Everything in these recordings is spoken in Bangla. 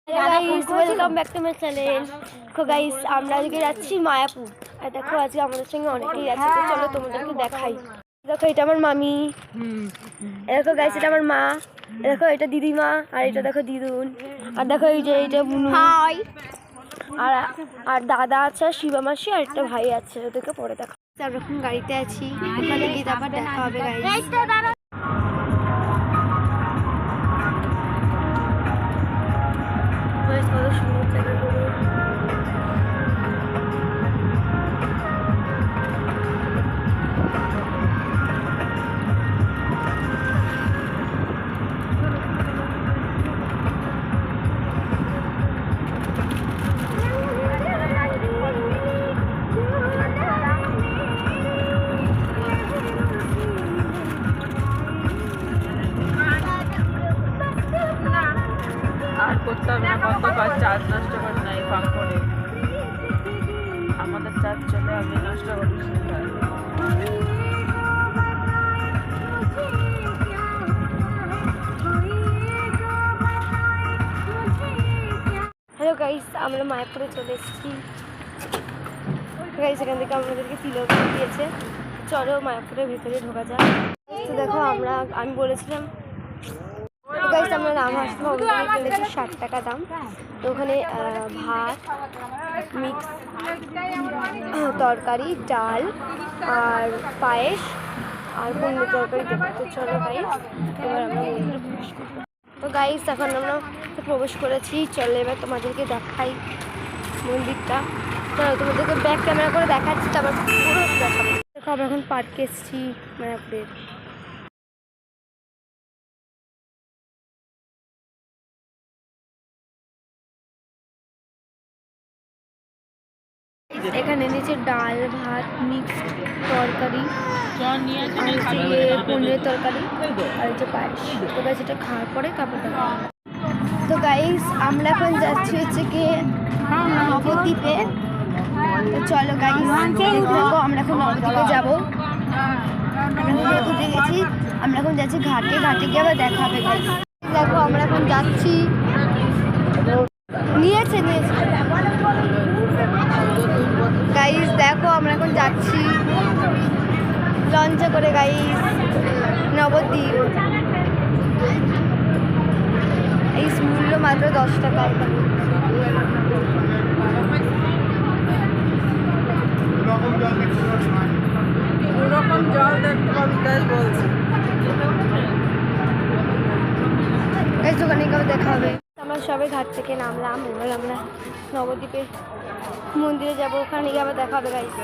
Welcome back to my channel. দেখো গাইস, আমরা আজকে যাচ্ছি মায়াপুর। আর দেখো আজকে আমাদের সঙ্গে অনেকেই আছে, তো চলো তোমাদেরকে দেখাই। দেখো এটা আমার মামি, দেখো গাইস এটা আমার মা, দেখো এটা দিদিমা, আর এটা দেখো দিদুন, আর দেখো এইটা বুনু, আর আর দাদা আছে, শিবা মাসি, আর একটা ভাই আছে, ওদেরকে পরে দেখো। আমরা এখন গাড়িতে আছি, ওখানে গিয়ে তারপর দেখা হবে গাইস। কত সুন্দর জায়গাগুলো। আর করতে হবে না, কতবার চার্জ নষ্ট করে নাই ফাঁক করে। আমাদের চার্জ চলে, আমি নষ্ট করিস। হ্যালো গাইস, আমরা মায়াপুরে চলে এসেছি গাইস। এখান থেকে আমাদেরকে তিলক দিয়েছে, চলো মায়াপুরের ভিতরে ঢোকা যাক। তো দেখো আমি বলেছিলাম গাইস, আমরা রামহাঁস কিনেছি 60 টাকা দাম। তো ওখানে ভাত, মিক্স তরকারি, ডাল আর পায়েস আর পনির তরকারি দেবো। তো চলো গাইস, এবার আমরা মন্দিরে প্রবেশ করবো। তো গাইস এখন আমরা প্রবেশ করেছি, চলো এবার তোমাদেরকে দেখাই মন্দিরটা। চলো তোমাদেরকে ব্যাক ক্যামেরা করে দেখাচ্ছি, তারপর পুরো দেখাবো। দেখো আমরা এখন পার্কে এসেছি মায়াপুরের। এখানে নিচে ডাল, ভাত, মিক্সড তরকারি, পনিরের তরকারি আর যে পায়েস। তো গাইস এটা খাওয়ার পরে তারপর দেখা। তো গাইস আমরা এখন যাচ্ছি হচ্ছে কি নবদ্বীপে। তো চলো গাইস দেখো, আমরা এখন নবদ্বীপে যাবো। কোথায় গেছি, আমরা এখন যাচ্ছি ঘাটে গিয়ে আবার দেখা হবে গাইস। দেখো আমরা এখন যাচ্ছি, নিয়েছে গাইস। দেখো আমরা এখন যাচ্ছি লঞ্চে করে গাইস নবদ্বীপ। এই মূল্য মাত্র 10 টাকা। দুরকম জল দেখতে পাবি তাই বলছি। দোকানে কেউ দেখা হবে। আমরা সবাই ঘাট থেকে নামলাম, এবার আমরা নবদ্বীপের মন্দিরে যাবো, ওখানে গিয়ে আবার দেখা হবে গাইস।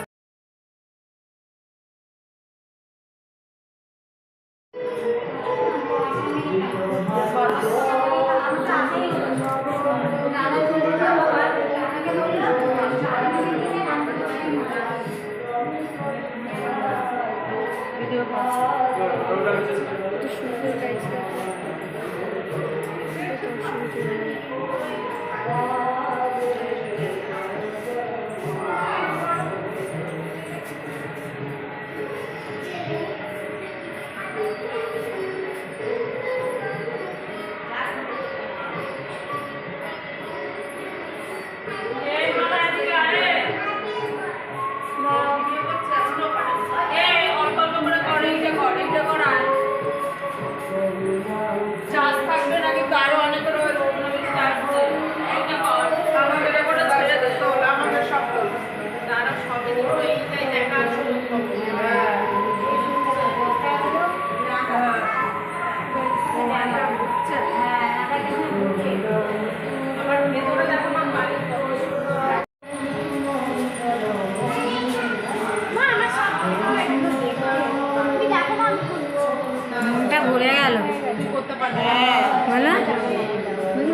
ভরে গেল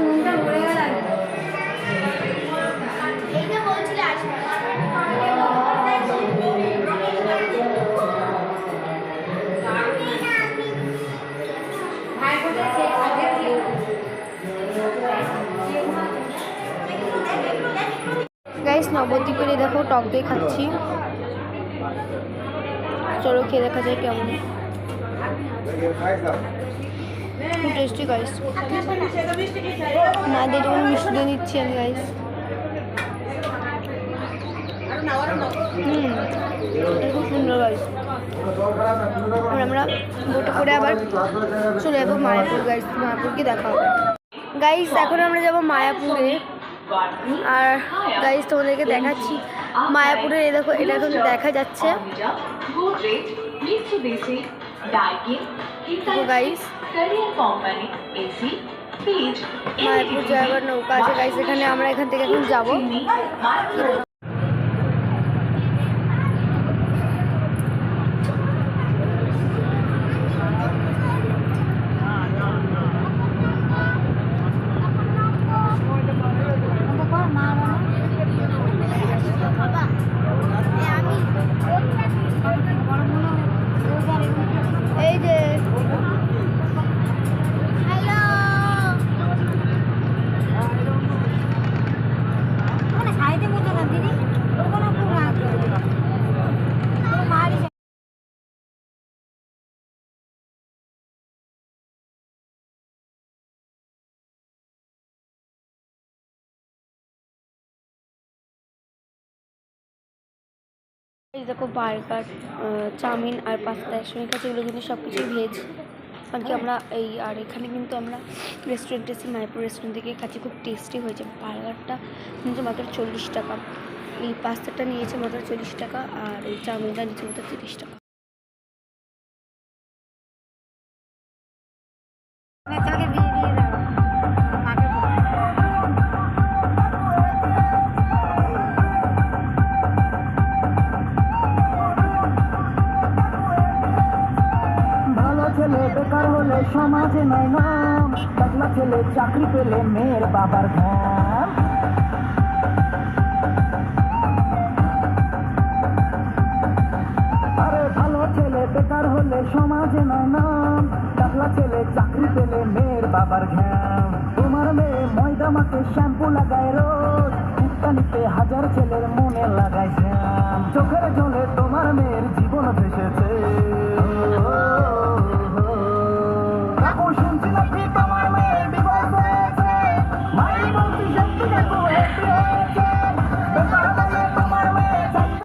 মনটা ভরে গেল। গাইস নবদ্বীপে দেখো টক দই খাচ্ছি, চলো খেয়ে দেখা যায় কেমন। খুব টেস্টি গাইস। মাদের জন্য মিষ্টি দিয়ে দিচ্ছি আমি গাইস। খুব সুন্দর গাইস। আমরা বোটে করে আবার চলে যাবো মায়াপুর গাইস। মায়াপুরকে দেখা হবে গাইস। এখন আমরা যাবো মায়াপুরে। আর গাইস তোমাদেরকে দেখাচ্ছি মায়াপুরে। এই দেখো, এটা এখন দেখা যাচ্ছে গাইস। মায়াপুর যাওয়ার নৌকা আছে গাইস এখানে। আমরা এখান থেকে এখন যাবো। এই যে হ্যালো, ওখানে সাইডে মতো না দিদি, ওখানে খুব রাগ করে মারি। এই দেখো বার্গার, চাউমিন আর পাস্তা একসঙ্গে কাছে, এগুলো কিন্তু সব কিছুই ভেজ। কারণ কি আমরা আর এখানে কিন্তু আমরা রেস্টুরেন্টে এসে মায়াপুর রেস্টুরেন্ট থেকে খাচ্ছি। খুব টেস্টি হয়েছে। বার্গারটা কিন্তু মাত্র 40 টাকা, এই পাস্তাটা নিয়েছে মাত্র 40 টাকা, আর এই চাউমিনটা নিয়েছে মাত্র 30 টাকা। বাচ্চাকে দিয়ে দিয়ে দাও মাকে বলো। ভালো ছেলে বেকার হলে সমাজে নাই নাম, টাকলা ছেলে চাকরি পেলে মেয়ের বাবার ঘাম। আরে ভালো ছেলে বেকার হলে সমাজে নাই নাম, টাকলা ছেলে চাকরি পেলে মেয়ের বাবার ঘাম। তোমার মেয়ে ময়দা মাখে শ্যাম্পু লাগায় রোজ, কুত্তা নিতে হাজার ছেলের